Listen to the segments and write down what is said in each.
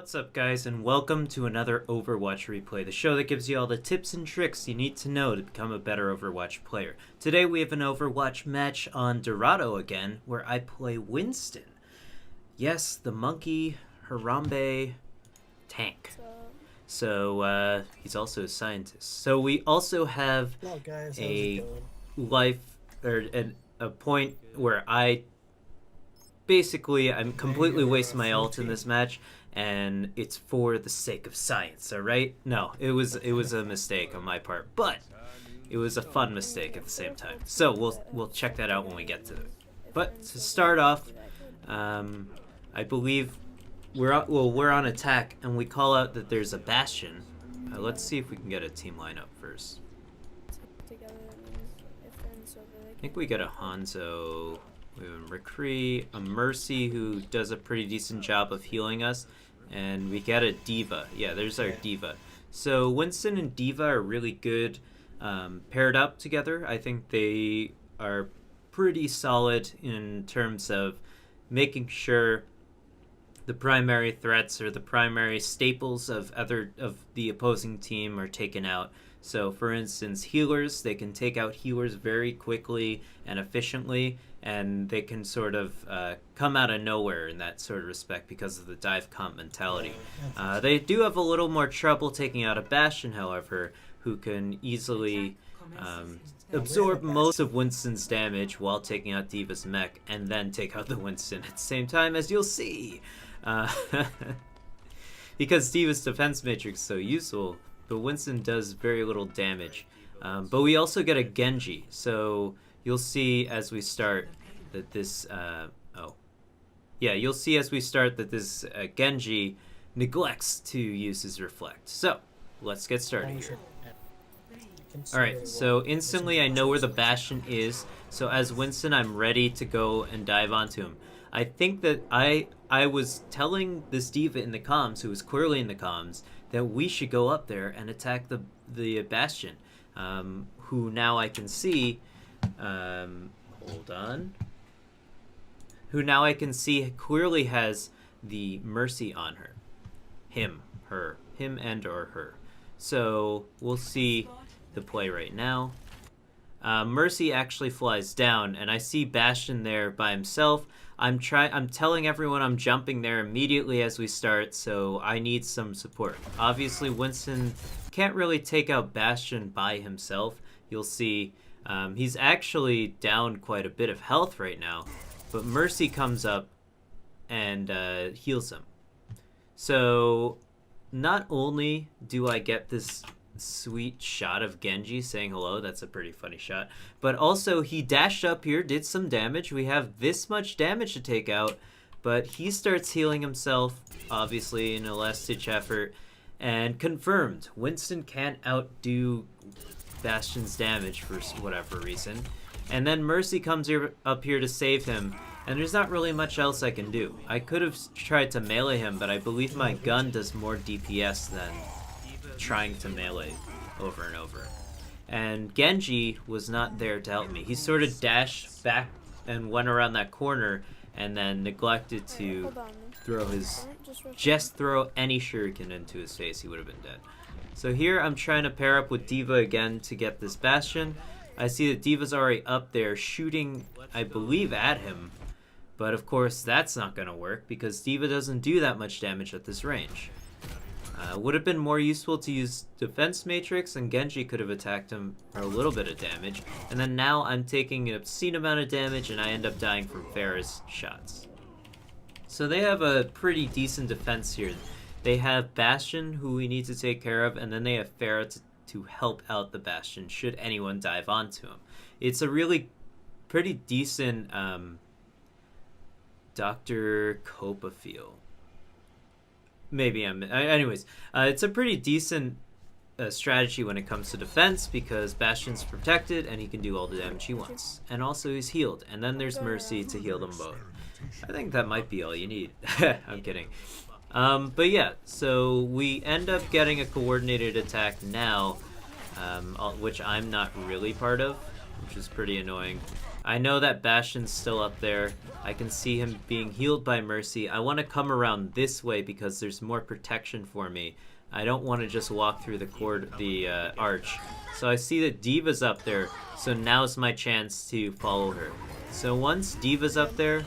What's up, guys, and welcome to another Overwatch replay, the show that gives you all the tips and tricks you need to know to become a better Overwatch player. Today we have an Overwatch match on Dorado again, where I play Winston. Yes, the monkey Harambe tank. So, he's also a scientist. So we also have a life, or a point where I'm completely wasting my ult in this match, and it's for the sake of science, alright? No, it was a mistake on my part, but it was a fun mistake at the same time. So we'll check that out when we get to it. But to start off, I believe we're on attack, and we call out that there's a Bastion. Let's see if we can get a team lineup first. I think we get a Hanzo. We have a McCree, a Mercy who does a pretty decent job of healing us, and we get a D.Va. Yeah, there's our D.Va. So Winston and D.Va are really good paired up together. I think they are pretty solid in terms of making sure the primary threats or the primary staples of the opposing team are taken out. So for instance, healers, they can take out healers very quickly and efficiently, and they can sort of come out of nowhere in that sort of respect because of the dive comp mentality. They do have a little more trouble taking out a Bastion, however, who can easily absorb most of Winston's damage while taking out D.Va's mech, and then take out the Winston at the same time, as you'll see. Because D.Va's defense matrix is so useful, but Winston does very little damage. But we also get a Genji, so you'll see as we start that this Genji neglects to use his reflect. So let's get started here. Alright, so instantly I know where the Bastion is, so as Winston I'm ready to go and dive onto him. I think that I was telling this D.Va in the comms, who was clearly in the comms, that we should go up there and attack the Bastion, who now I can see, hold on, who now I can see clearly has the Mercy on her. Him and or her. So we'll see the play right now. Mercy actually flies down, and I see Bastion there by himself. I'm telling everyone I'm jumping there immediately as we start, so I need some support. Obviously, Winston can't really take out Bastion by himself. You'll see he's actually down quite a bit of health right now, but Mercy comes up and heals him. So not only do I get this sweet shot of Genji saying hello, that's a pretty funny shot, but also he dashed up here, did some damage. We have this much damage to take out, but he starts healing himself, obviously in a last-ditch effort, and confirmed Winston can't outdo Bastion's damage for whatever reason. And then Mercy comes up here to save him, and there's not really much else I can do. I could have tried to melee him, but I believe my gun does more DPS than trying to melee over and over. And Genji was not there to help me. He sort of dashed back and went around that corner, and then neglected to throw any shuriken into his face. He would have been dead. So here I'm trying to pair up with D.Va again to get this Bastion. I see that D.Va's already up there shooting, I believe, at him. But of course that's not going to work because D.Va doesn't do that much damage at this range. Would have been more useful to use defense matrix, and Genji could have attacked him for a little bit of damage. And then now I'm taking an obscene amount of damage, and I end up dying from Pharah's shots. So they have a pretty decent defense here. They have Bastion, who we need to take care of, and then they have Pharah to help out the Bastion should anyone dive onto him. It's a really pretty decent Dr. Copperfield. Maybe anyways, it's a pretty decent strategy when it comes to defense because Bastion's protected and he can do all the damage he wants. And also he's healed. And then there's Mercy to heal them both. I think that might be all you need. I'm kidding. But yeah, so we end up getting a coordinated attack now, which I'm not really part of. which is pretty annoying. I know that Bastion's still up there. I can see him being healed by Mercy. I want to come around this way because there's more protection for me. I don't want to just walk through the arch. So I see that D.Va's up there, so now's my chance to follow her. So once D.Va's up there,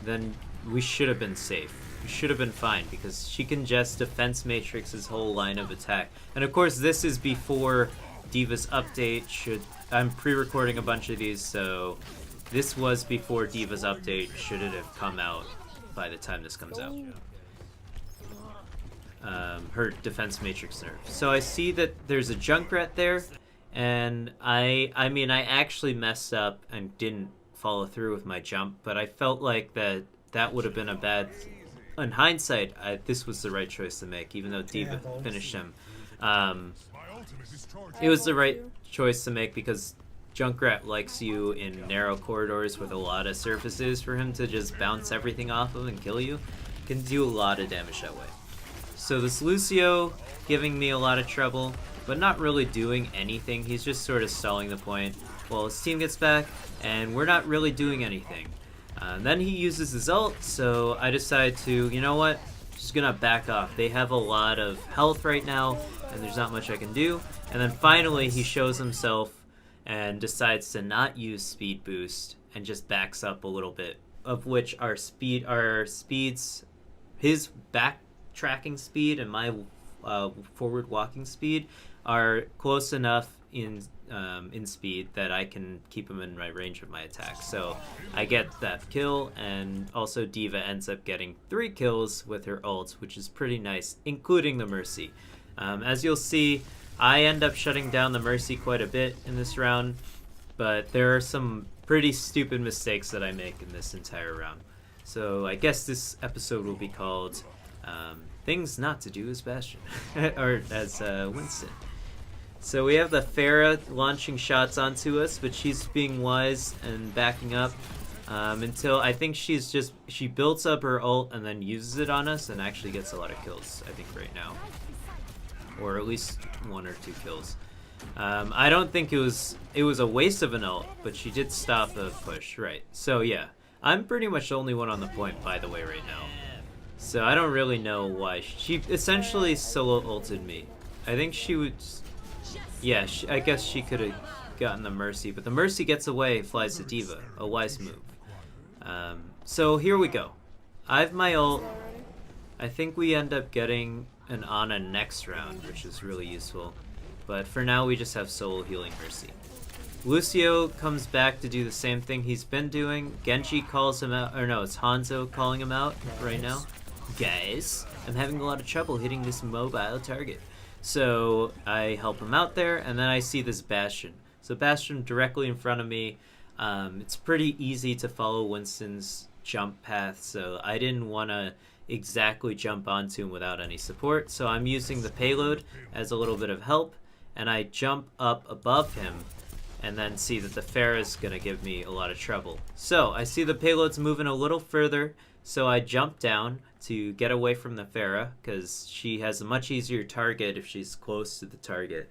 then we should have been safe. We should have been fine because she can just defense matrix his whole line of attack. And of course this is before D.Va's update. I'm pre-recording a bunch of these, so this was before D.Va's update. Should it have come out by the time this comes out? Her defense matrix nerf. So I see that there's a Junkrat there, and I mean I actually messed up and didn't follow through with my jump, but I felt like that would have been a bad. In hindsight, this was the right choice to make, even though D.Va finished him. It was the right choice to make because Junkrat likes you in narrow corridors with a lot of surfaces. For him to just bounce everything off of and kill you can do a lot of damage that way. So this Lucio giving me a lot of trouble, but not really doing anything. He's just sort of stalling the point while his team gets back, and we're not really doing anything. Then he uses his ult, so I decide to, you know what, just gonna back off. They have a lot of health right now, and there's not much I can do. And then finally he shows himself and decides to not use speed boost and just backs up a little bit, of which our speeds, his backtracking speed and my forward walking speed are close enough in speed that I can keep him in my range of my attack. So I get that kill, and also D.Va ends up getting 3 kills with her ult, which is pretty nice, including the Mercy. As you'll see, I end up shutting down the Mercy quite a bit in this round, but there are some pretty stupid mistakes that I make in this entire round. So I guess this episode will be called Things Not to Do as Bastion, or as Winston. So we have the Pharah launching shots onto us, but she's being wise and backing up until I think she builds up her ult and then uses it on us and actually gets a lot of kills, I think, right now. Or at least 1 or 2 kills. I don't think it was a waste of an ult, but she did stop the push, right. So yeah, I'm pretty much the only one on the point, by the way, right now. So I don't really know why. She essentially solo ulted me. I think she would... Yeah, I guess she could have gotten the Mercy, but the Mercy gets away, flies to D.Va. A wise move. So here we go. I have my ult. I think we end up getting an Ana next round, which is really useful. But for now, we just have solo healing Mercy. Lucio comes back to do the same thing he's been doing. Genji calls him out, or no, it's Hanzo calling him out right now. Guys, I'm having a lot of trouble hitting this mobile target. So I help him out there, and then I see this Bastion. So Bastion directly in front of me. It's pretty easy to follow Winston's jump path, so I didn't want to exactly jump onto him without any support. So I'm using the payload as a little bit of help, and I jump up above him, and then see that the Pharah is going to give me a lot of trouble. So I see the payload's moving a little further, so I jump down to get away from the Pharah, because she has a much easier target if she's close to the target.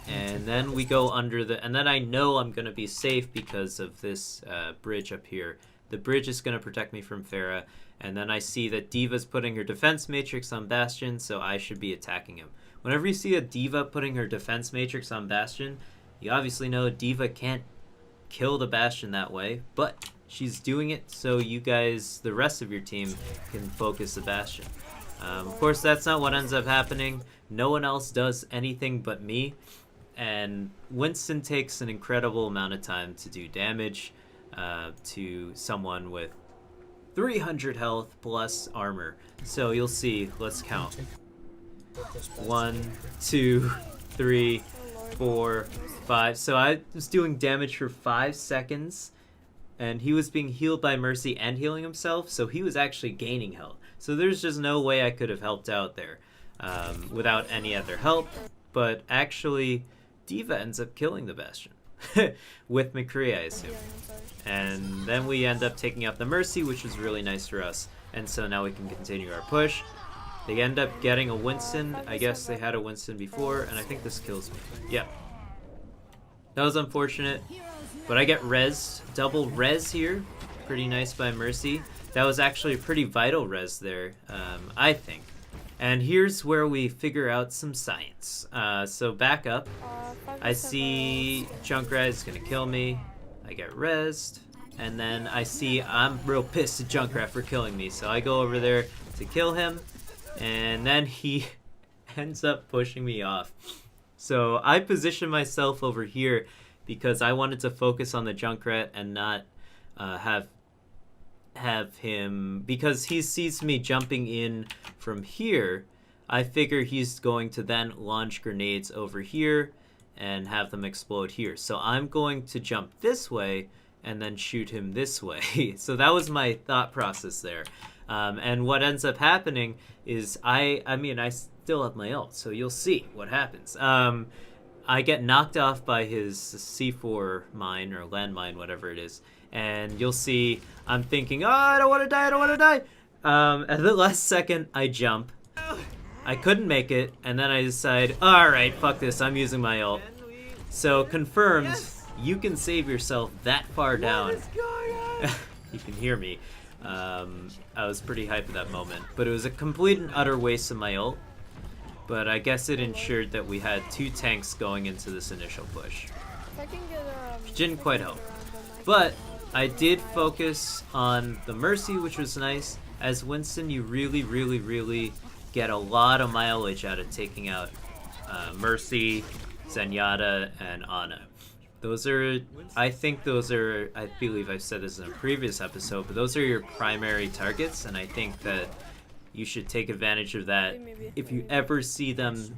And then we go under the... And then I know I'm going to be safe because of this bridge up here. The bridge is going to protect me from Pharah. And then I see that D.Va's putting her defense matrix on Bastion, so I should be attacking him. Whenever you see a D.Va putting her defense matrix on Bastion, you obviously know D.Va can't kill the Bastion that way, but she's doing it so you guys, the rest of your team, can focus the Bastion. Of course, that's not what ends up happening. No one else does anything but me, and Winston takes an incredible amount of time to do damage to someone with 300 health plus armor. So you'll see, let's count. 1, 2, 3, 4, 5. So I was doing damage for 5 seconds, and he was being healed by Mercy and healing himself, so he was actually gaining health. So there's just no way I could have helped out there without any other help. But actually, D.Va ends up killing the Bastion with McCree, I assume. And then we end up taking out the Mercy, which was really nice for us. And so now we can continue our push. They end up getting a Winston. I guess they had a Winston before, and I think this kills me. Yeah. That was unfortunate, but I get res, double res here. Pretty nice by Mercy. That was actually a pretty vital res there, I think. And here's where we figure out some science. So back up. I see Junkrat is going to kill me. I get rezzed. And then I see I'm real pissed at Junkrat for killing me. So I go over there to kill him. And then he ends up pushing me off. So I position myself over here because I wanted to focus on the Junkrat and not have him, because he sees me jumping in from here. I figure he's going to then launch grenades over here and have them explode here. So I'm going to jump this way and then shoot him this way. So that was my thought process there. And what ends up happening is I still have my ult, so you'll see what happens. I get knocked off by his C4 mine or landmine, whatever it is. And you'll see I'm thinking, oh, I don't want to die, I don't want to die. At the last second, I jump. I couldn't make it, and then I decide, alright, fuck this, I'm using my ult. So, confirmed, you can save yourself that far down. You can hear me. I was pretty hyped at that moment. But it was a complete and utter waste of my ult. But I guess it ensured that we had 2 tanks going into this initial push. Which didn't quite help. But I did focus on the Mercy, which was nice. As Winston, you really get a lot of mileage out of taking out Mercy, Zenyatta, and Ana. I believe I've said this in a previous episode, but those are your primary targets, and I think that you should take advantage of that if you ever see them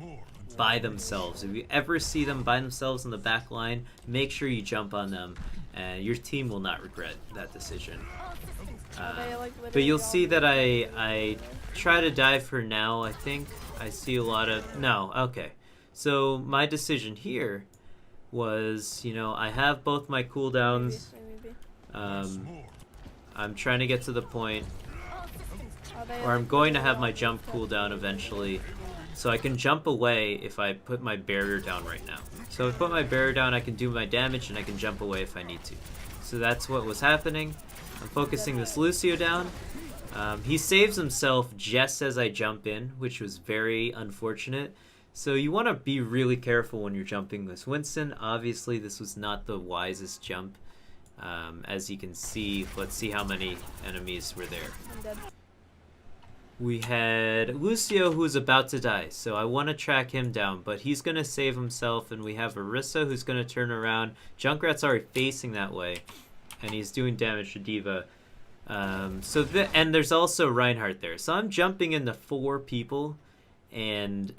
by themselves. If you ever see them by themselves in the back line, make sure you jump on them, and your team will not regret that decision. But you'll see that I try to dive for now, I think. I see a lot of... No, okay. So my decision here was, I have both my cooldowns. I'm trying to get to the point where I'm going to have my jump cooldown eventually. So I can jump away if I put my barrier down right now. So if I put my barrier down, I can do my damage and I can jump away if I need to. So that's what was happening. I'm focusing this Lucio down. He saves himself just as I jump in, which was very unfortunate. So you want to be really careful when you're jumping this Winston. Obviously, this was not the wisest jump. As you can see, let's see how many enemies were there. We had Lucio, who's about to die, so I want to track him down, but he's going to save himself, and we have Orisa, who's going to turn around. Junkrat's already facing that way, and he's doing damage to D.Va. And there's also Reinhardt there. So I'm jumping into 4 people, and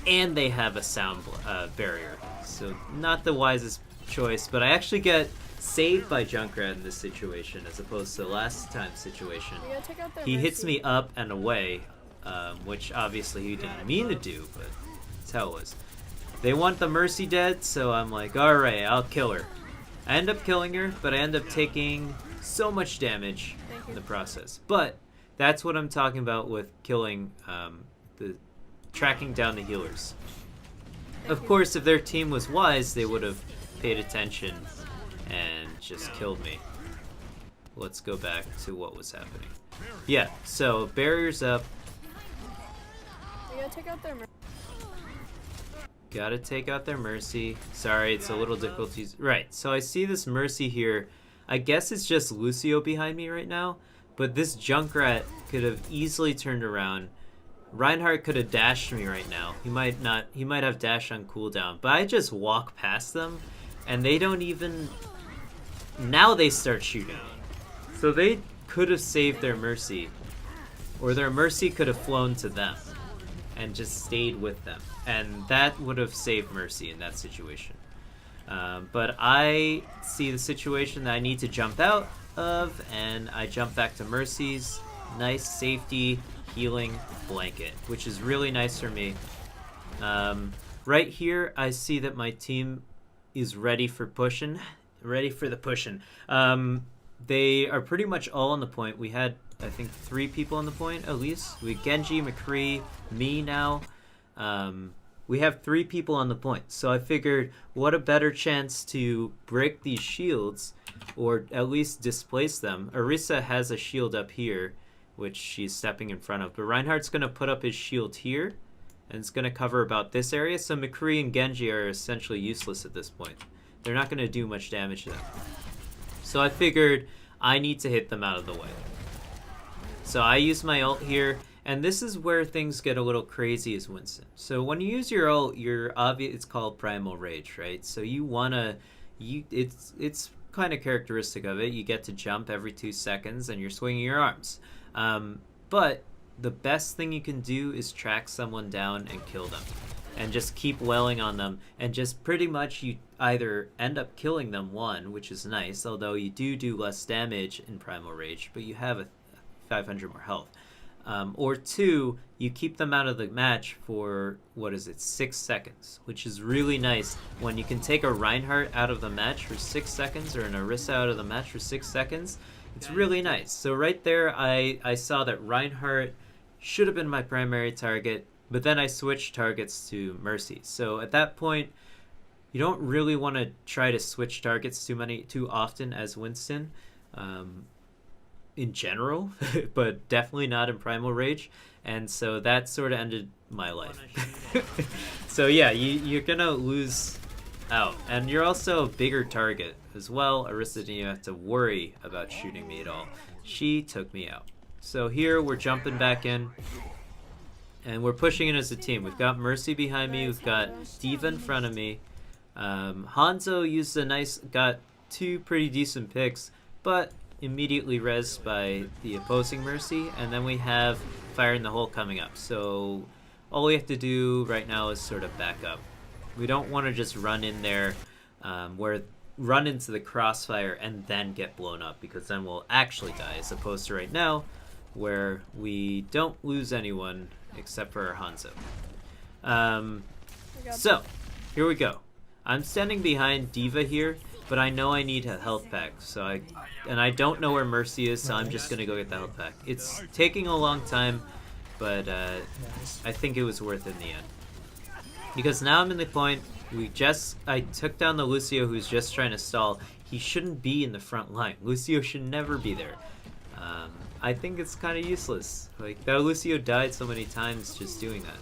they have a sound barrier. So not the wisest choice, but I actually get saved by Junkrat in this situation as opposed to the last time situation. He hits me up and away, which obviously he didn't mean to do, but that's how it was. They want the Mercy dead, so I'm like, alright, I'll kill her. I end up killing her, but I end up taking so much damage in the process. But that's what I'm talking about with killing, tracking down the healers. Of course, if their team was wise, they would have paid attention and just killed me. Let's go back to what was happening. Yeah, so barriers up. We gotta take out their Mercy. Gotta take out their Mercy. Sorry, it's a little difficult to use. Right, so I see this Mercy here. I guess it's just Lucio behind me right now, but this Junkrat could have easily turned around. Reinhardt could have dashed me right now. He might not. He might have dash on cooldown, but I just walk past them, and they don't even... Now they start shooting me. So they could have saved their Mercy, or their Mercy could have flown to them and just stayed with them, and that would have saved Mercy in that situation. But I see the situation that I need to jump out of, and I jump back to Mercy's nice safety healing blanket, which is really nice for me. Right here, I see that my team is ready for pushing. Ready for the pushing. They are pretty much all on the point. We had, I think, 3 people on the point, at least. We had Genji, McCree, me now. we have 3 people on the point. So I figured, what a better chance to break these shields, or at least displace them. Orisa has a shield up here, which she's stepping in front of. But Reinhardt's going to put up his shield here, and it's going to cover about this area. So McCree and Genji are essentially useless at this point. They're not going to do much damage to them. So I figured I need to hit them out of the way. So I use my ult here, and this is where things get a little crazy as Winston. So when you use your ult, it's called Primal Rage, right? So you want to, it's kind of characteristic of it. You get to jump every 2 seconds, and you're swinging your arms. But the best thing you can do is track someone down and kill them, and just keep welling on them, and just pretty much you either end up killing them, one, which is nice, although you do less damage in Primal Rage, but you have a 500 more health, or 2, you keep them out of the match for 6 seconds, which is really nice. When you can take a Reinhardt out of the match for 6 seconds, or an Orisa out of the match for 6 seconds, it's really nice. So right there, I saw that Reinhardt should have been my primary target, but then I switched targets to Mercy. So at that point, you don't really want to try to switch targets too often as Winston, in general, but definitely not in Primal Rage. And so that sort of ended my life. So yeah, you're gonna lose out, and you're also a bigger target as well. Orisa didn't even have to worry about shooting me at all. She took me out. So here we're jumping back in, and we're pushing in as a team. We've got Mercy behind me, we've got D.Va in front of me. Hanzo got 2 pretty decent picks, but immediately rezzed by the opposing Mercy, and then we have Fire in the Hole coming up. So all we have to do right now is sort of back up. We don't want to just run in there, run into the crossfire and then get blown up, because then we'll actually die, as opposed to right now, where we don't lose anyone except for Hanzo. So here we go. I'm standing behind D.Va here, but I know I need a health pack, so I don't know where Mercy is, so I'm just gonna go get the health pack. It's taking a long time, but I think it was worth it in the end. Because now I'm in the point, I took down the Lucio who's just trying to stall. He shouldn't be in the front line. Lucio should never be there. I think it's kind of useless. Like, that Lucio died so many times just doing that.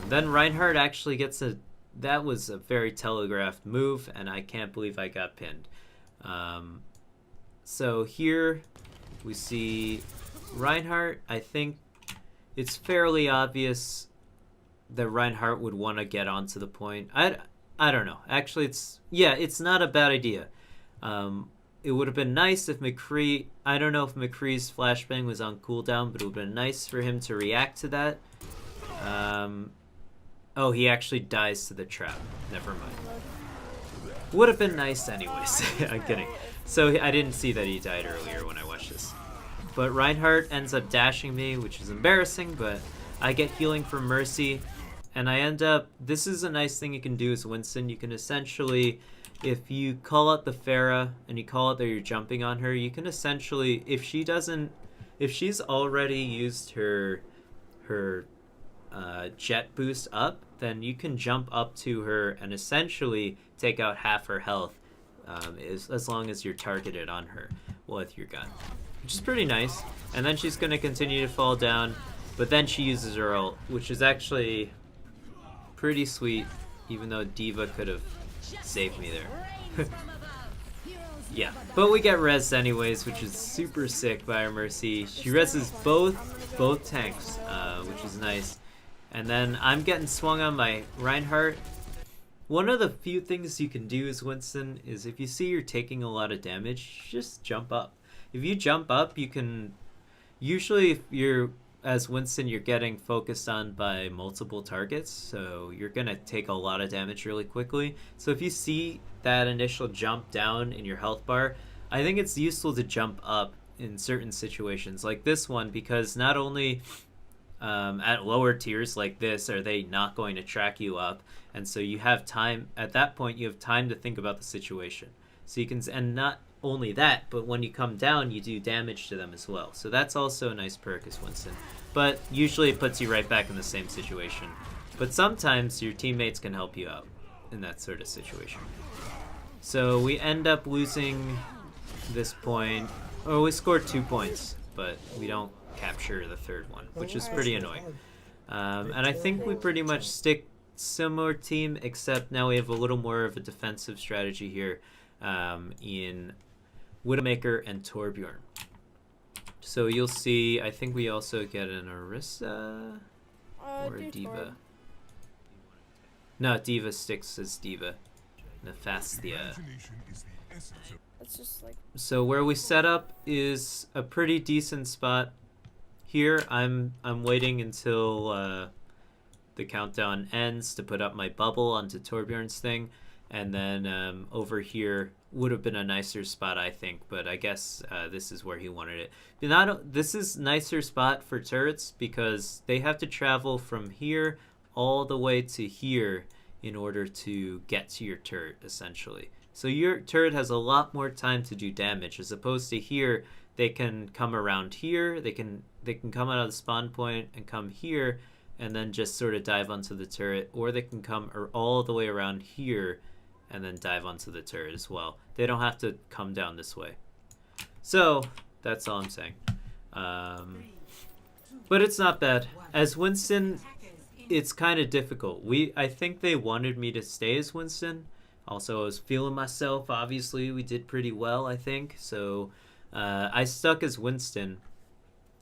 Then Reinhardt actually gets that was a very telegraphed move, and I can't believe I got pinned. So here we see Reinhardt. I think it's fairly obvious that Reinhardt would want to get onto the point. I don't know. Actually, it's not a bad idea. It would have been nice if McCree, I don't know if McCree's flashbang was on cooldown, but it would have been nice for him to react to that. Oh, he actually dies to the trap. Never mind. Would have been nice anyways. I'm kidding. So I didn't see that he died earlier when I watched this. But Reinhardt ends up dashing me, which is embarrassing, but I get healing from Mercy, and I end up, this is a nice thing you can do as Winston. You can essentially, if you call out the Pharah and you call out that you're jumping on her, you can essentially, if she's already used her jet boost up, then you can jump up to her and essentially take out half her health, as long as you're targeted on her with your gun, which is pretty nice. And then she's going to continue to fall down, but then she uses her ult, which is actually pretty sweet, even though D.Va could have saved me there. Yeah, but we get res anyways, which is super sick by our Mercy. She reses both tanks, which is nice. And then I'm getting swung on by Reinhardt. One of the few things you can do as Winston is, if you see you're taking a lot of damage, just jump up. If you jump up, you can, usually if you're, as Winston, you're getting focused on by multiple targets, so you're going to take a lot of damage really quickly. So if you see that initial jump down in your health bar, I think it's useful to jump up in certain situations like this one, because not only at lower tiers like this are they not going to track you up, and so you have time, at that point you have time to think about the situation. So you can, and not only that, but when you come down you do damage to them as well. So that's also a nice perk as Winston. But usually it puts you right back in the same situation But sometimes your teammates can help you out in that sort of situation. So we end up losing this point. Oh, we scored 2 points, but we don't capture the third one, which is pretty annoying. And I think we pretty much stick similar team, except now we have a little more of a defensive strategy here in Widowmaker and Torbjorn. So you'll see, I think we also get an Orisa or a Diva. No, Diva sticks as Diva. Nephastia. It's just like... So where we set up is a pretty decent spot. Here, I'm waiting until the countdown ends to put up my bubble onto Torbjorn's thing, and then over here would have been a nicer spot, I think, but I guess this is where he wanted it. This is nicer spot for turrets because they have to travel from here all the way to here in order to get to your turret, essentially. So your turret has a lot more time to do damage, as opposed to here, they can come around here, they can come out of the spawn point and come here, and then just sort of dive onto the turret, or they can come all the way around here and then dive onto the turret as well. They don't have to come down this way. So, that's all I'm saying. But it's not bad. As Winston, it's kind of difficult. I think they wanted me to stay as Winston. Also, I was feeling myself. Obviously, we did pretty well, I think. So, I stuck as Winston.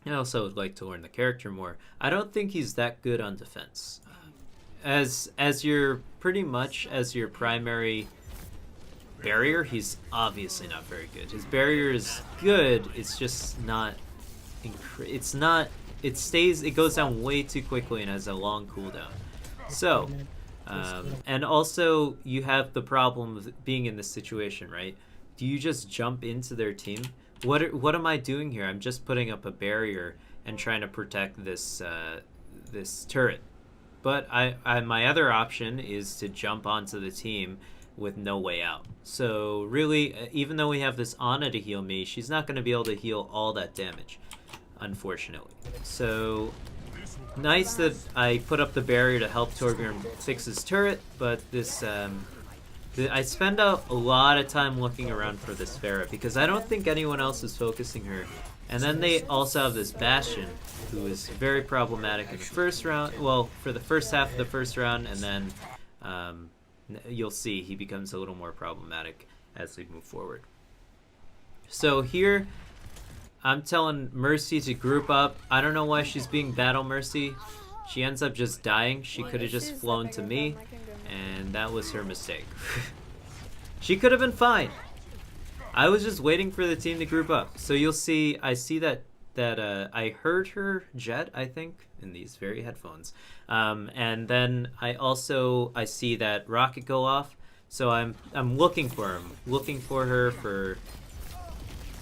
I also would like to learn the character more. I don't think he's that good on defense. As your pretty much as your primary barrier, he's obviously not very good. His barrier is good. It's just not. It's not. It goes down way too quickly and has a long cooldown. So, and also you have the problem of being in this situation, right? Do you just jump into their team? What am I doing here? I'm just putting up a barrier and trying to protect this this turret. But my other option is to jump onto the team with no way out. So really, even though we have this Ana to heal me, she's not going to be able to heal all that damage, unfortunately. So nice that I put up the barrier to help Torbjorn fix his turret, but this I spend a lot of time looking around for this Pharah because I don't think anyone else is focusing her. And then they also have this Bastion, who is very problematic in the first round. Well, for the first half of the first round, and then you'll see he becomes a little more problematic as we move forward. So here, I'm telling Mercy to group up. I don't know why she's being Battle Mercy. She ends up just dying. She could have just flown to me, and that was her mistake. She could have been fine. I was just waiting for the team to group up. So you'll see, I see that I heard her jet, I think, in these very headphones. And then I see that rocket go off. So I'm looking for him, looking for her for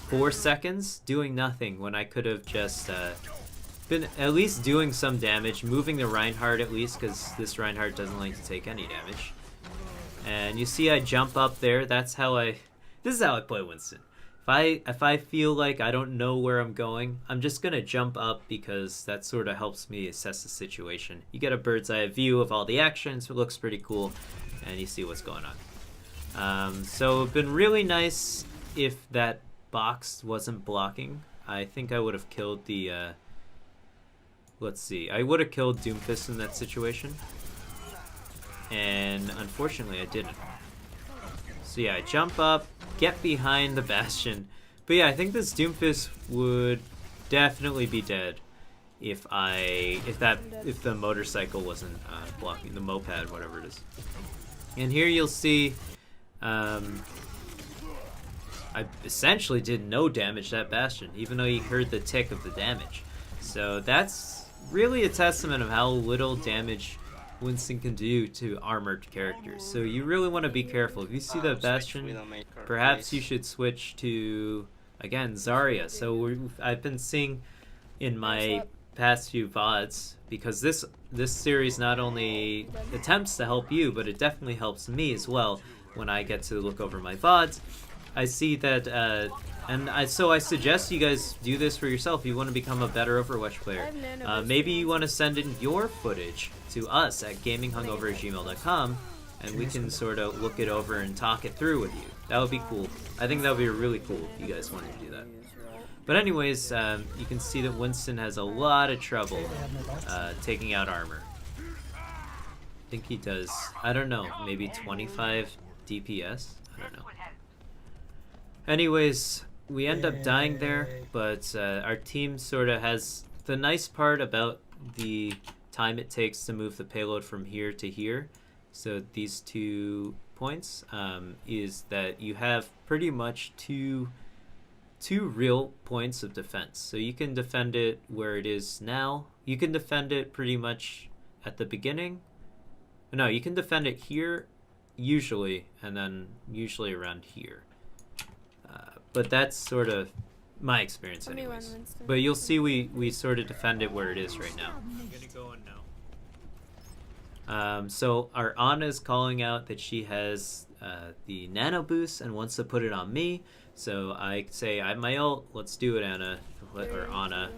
4 seconds, doing nothing when I could have just been at least doing some damage, moving the Reinhardt at least, because this Reinhardt doesn't like to take any damage. And you see I jump up there. This is how I play Winston. If I feel like I don't know where I'm going, I'm just gonna jump up because that sort of helps me assess the situation. You get a bird's eye view of all the actions. It looks pretty cool, and you see what's going on. So it'd been really nice if that box wasn't blocking. I think I would have killed the. Let's see. I would have killed Doomfist in that situation, and unfortunately I didn't. So yeah, I jump up, get behind the Bastion. But yeah, I think this Doomfist would definitely be dead if the motorcycle wasn't blocking, the moped, whatever it is. And here you'll see I essentially did no damage to that Bastion, even though he heard the tick of the damage. So that's really a testament of how little damage Winston can do to armored characters. So you really want to be careful. If you see the Bastion, perhaps you should switch to, again, Zarya. So I've been seeing in my past few VODs, because this series not only attempts to help you, but it definitely helps me as well when I get to look over my VODs. I see that And so I suggest you guys do this for yourself. If you want to become a better Overwatch player. Maybe you want to send in your footage to us at gaminghungover@gmail.com, and we can sort of look it over and talk it through with you. That would be cool. I think that would be really cool if you guys wanted to do that. But anyways, you can see that Winston has a lot of trouble taking out armor. I think he does, I don't know, maybe 25 DPS? I don't know. Anyways, we end up dying there, but our team sort of has the nice part about the time it takes to move the payload from here to here. So these 2 points is that you have pretty much two real points of defense. So you can defend it where it is now. You can defend it pretty much at the beginning. No, you can defend it here usually, and then usually around here. But that's sort of my experience anyways. But you'll see we sort of defend it where it is right now. I'm gonna go in now. So our Ana is calling out that she has the nano boost and wants to put it on me. So I say, I have my ult, let's do it, Ana. Or Ana.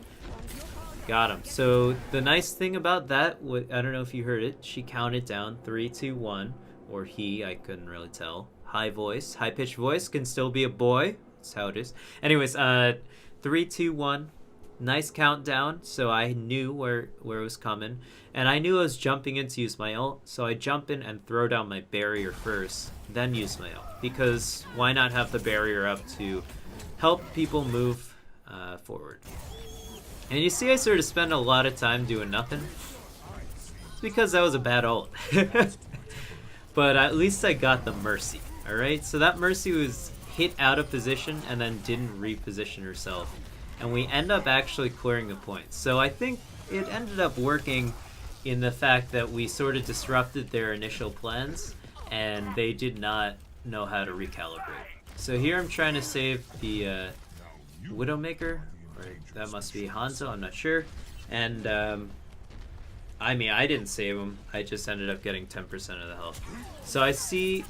Got him. So the nice thing about that, I don't know if you heard it, she counted down 3, 2, 1. Or he, I couldn't really tell. High voice, high pitched voice, can still be a boy. That's how it is. Anyways, 3, 2, 1. Nice countdown, so I knew where it was coming. And I knew I was jumping in to use my ult, so I jump in and throw down my barrier first, then use my ult. Because why not have the barrier up to help people move forward? And you see I sort of spend a lot of time doing nothing. It's because that was a bad ult. But at least I got the Mercy, alright? So that Mercy was hit out of position and then didn't reposition herself. And we end up actually clearing the points. So I think it ended up working in the fact that we sort of disrupted their initial plans and they did not know how to recalibrate. So here I'm trying to save the Widowmaker, or that must be Hanzo, I'm not sure. And I mean, I didn't save him, I just ended up getting 10% of the health. So I see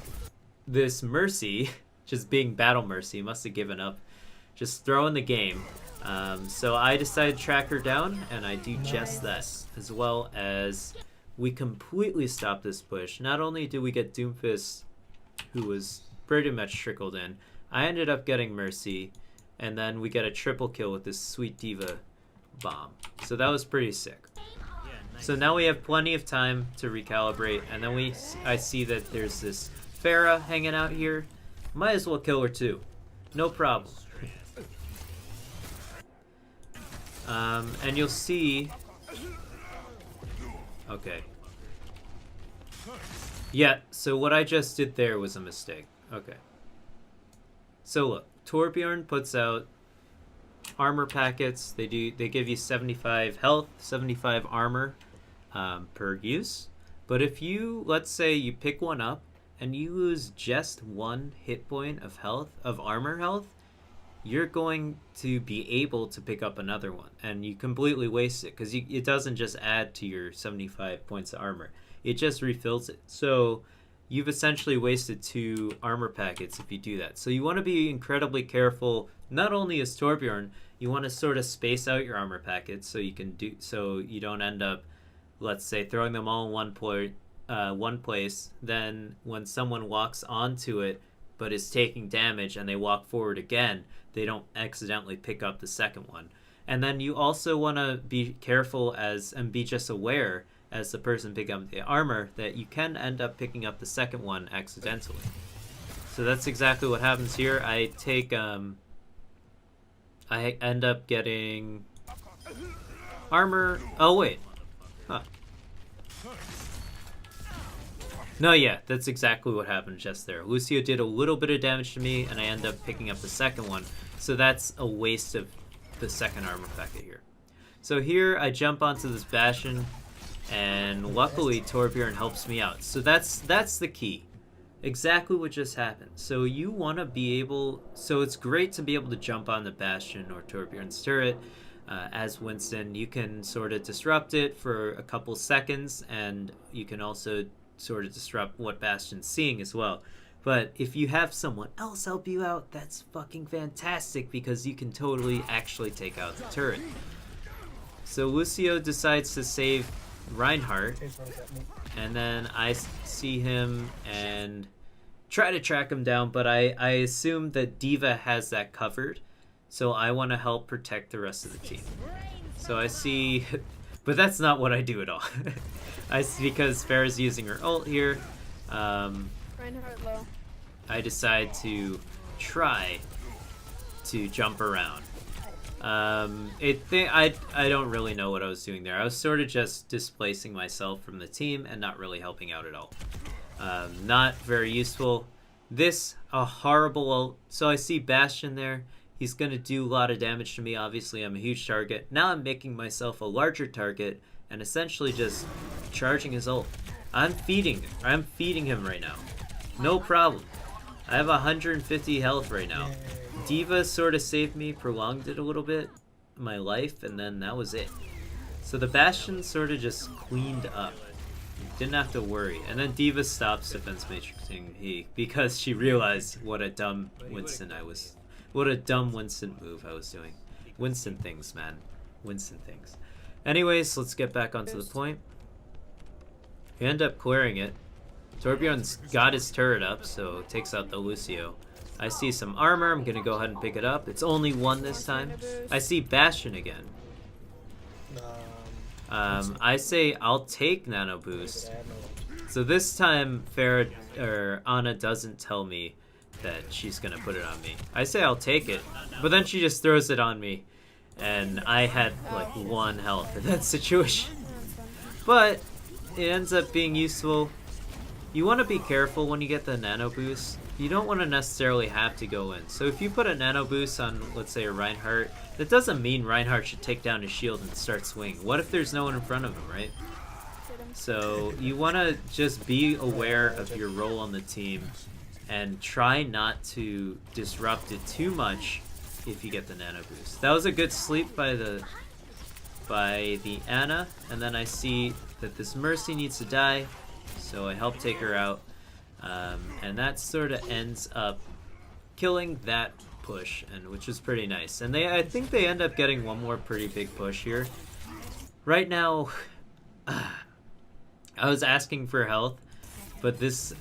this Mercy just being Battle Mercy, must have given up, just throwing the game. So I decided to track her down, and I do just that, as well as we completely stop this push. Not only do we get Doomfist, who was pretty much trickled in, I ended up getting Mercy, and then we get a triple kill with this sweet Diva bomb. So that was pretty sick. So now we have plenty of time to recalibrate, and then I see that there's this Pharah hanging out here. Might as well kill her too. No problem. And you'll see... Okay. Yeah, so what I just did there was a mistake. Okay. So look, Torbjorn puts out armor packets. They give you 75 health, 75 armor per use. But if you, let's say you pick one up and you lose just 1 hit point of health, of armor health, you're going to be able to pick up another one, and you completely waste it because it doesn't just add to your 75 points of armor, it just refills it. So you've essentially wasted 2 armor packets if you do that. So you want to be incredibly careful. Not only as Torbjorn, you want to sort of space out your armor packets so you don't end up, let's say, throwing them all in one place. Then when someone walks onto it but is taking damage and they walk forward again, they don't accidentally pick up the second one. And then you also want to be careful and be just aware as the person picking up the armor that you can end up picking up the second one accidentally. So that's exactly what happens here. I end up getting armor. Oh wait, huh? No, yeah, that's exactly what happened just there. Lucio did a little bit of damage to me, and I end up picking up the second one. So that's a waste of the second armor packet here. So here I jump onto this Bastion, and luckily Torbjorn helps me out. So that's the key. Exactly what just happened. So you want to be able... So it's great to be able to jump on the Bastion or Torbjorn's turret. As Winston, you can sort of disrupt it for a couple seconds, and you can also sort of disrupt what Bastion's seeing as well. But if you have someone else help you out, that's fucking fantastic because you can totally actually take out the turret. So Lucio decides to save Reinhardt, and then I see him and try to track him down, but I assume that D.Va has that covered, so I want to help protect the rest of the team. So I see, but that's not what I do at all. I see, because Pharah's using her ult here. Reinhardt low. I decide to try to jump around. I don't really know what I was doing there. I was sort of just displacing myself from the team and not really helping out at all. Not very useful. This, a horrible ult. So I see Bastion there. He's going to do a lot of damage to me. Obviously, I'm a huge target. Now I'm making myself a larger target and essentially just charging his ult. I'm feeding him right now. No problem. I have 150 health right now. D.Va sort of saved me, prolonged it a little bit, my life, and then that was it. So the Bastion sort of just cleaned up. Didn't have to worry. And then D.Va stops defense matrixing because she realized what a dumb Winston move I was doing. Winston things, man. Winston things. Anyways, let's get back onto the point. We end up clearing it. Torbjorn's got his turret up, so takes out the Lucio. I see some armor. I'm going to go ahead and pick it up. It's only one this time. I see Bastion again. I say I'll take Nano Boost. So this time, Ana doesn't tell me that she's going to put it on me. I say I'll take it, but then she just throws it on me. And I had like 1 health in that situation. But it ends up being useful. You want to be careful when you get the nano boost. You don't want to necessarily have to go in. So if you put a nano boost on, let's say, a Reinhardt, that doesn't mean Reinhardt should take down his shield and start swinging. What if there's no one in front of him, right? So you want to just be aware of your role on the team and try not to disrupt it too much if you get the nano boost. That was a good sleep by the Ana, and then I see that this Mercy needs to die. So I help take her out, and that sort of ends up killing that push, and which is pretty nice. And I think they end up getting one more pretty big push here. Right now, I was asking for health, but this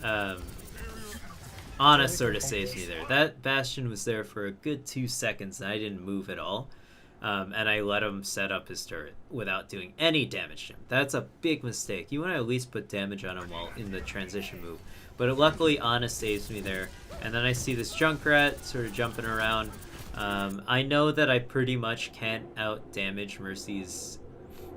Ana sort of saves me there. That Bastion was there for a good 2 seconds, and I didn't move at all. And I let him set up his turret without doing any damage to him. That's a big mistake. You want to at least put damage on him while in the transition move. But luckily, Ana saves me there. And then I see this Junkrat sort of jumping around. I know that I pretty much can't out-damage Mercy's.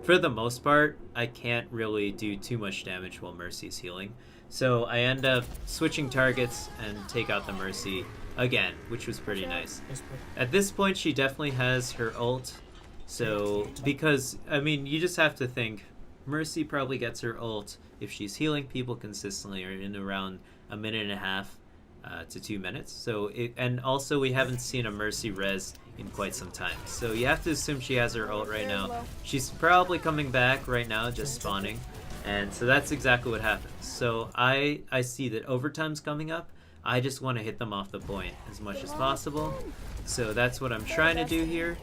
For the most part, I can't really do too much damage while Mercy's healing. So I end up switching targets and take out the Mercy again, which was pretty nice. At this point, she definitely has her ult. So, because, I mean, you just have to think, Mercy probably gets her ult if she's healing people consistently or in around 1.5 minutes to 2 minutes. So, and also we haven't seen a Mercy res in quite some time. So you have to assume she has her ult right now. She's probably coming back right now, just spawning. And so that's exactly what happens. So I see that overtime's coming up. I just want to hit them off the point as much as possible. So that's what I'm trying to do here.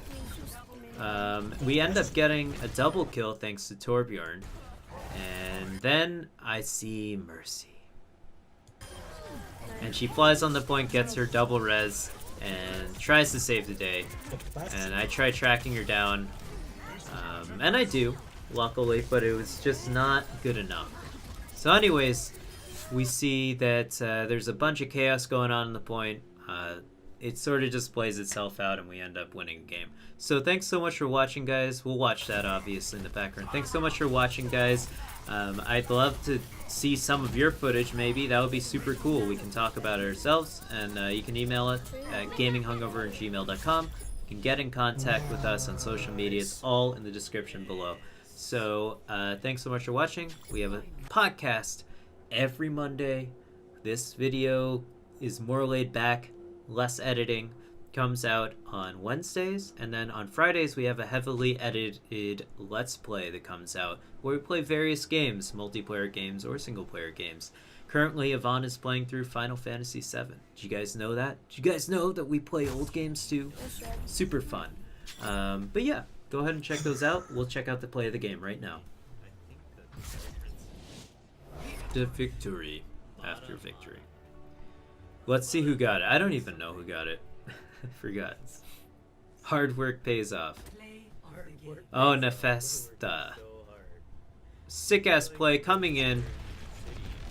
We end up getting a double kill thanks to Torbjorn. And then I see Mercy. And she flies on the point, gets her double res, and tries to save the day. And I try tracking her down. And I do, luckily, but it was just not good enough. So anyways, we see that there's a bunch of chaos going on in the point. It sort of just plays itself out and we end up winning the game. So thanks so much for watching, guys. We'll watch that obviously in the background. Thanks so much for watching, guys. I'd love to see some of your footage maybe. That would be super cool. We can talk about it ourselves, and you can email it at gaminghungover@gmail.com. You can get in contact with us on social media. It's all in the description below. So thanks so much for watching. We have a podcast every Monday. This video is more laid back, less editing, comes out on Wednesdays, and then on Fridays we have a heavily edited Let's Play that comes out where we play various games, multiplayer games or single player games. Currently, Yvonne is playing through Final Fantasy VII. Did you guys know that? Did you guys know that we play old games too? Super fun. But yeah, go ahead and check those out. We'll check out the play of the game right now. The victory after victory. Let's see who got it. I don't even know who got it. Forgot. Hard work pays off. Oh, Nefesta. Sick-ass play coming in.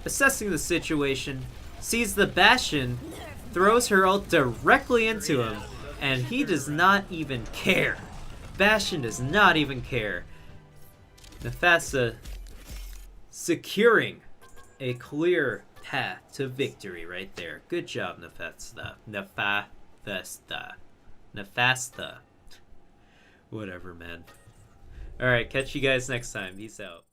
Assessing the situation. Sees the Bastion. Throws her ult directly into him. And he does not even care. Bastion does not even care. Nefesta securing a clear path to victory right there. Good job, Nefesta. Nefasta. Whatever, man. Alright, catch you guys next time. Peace out.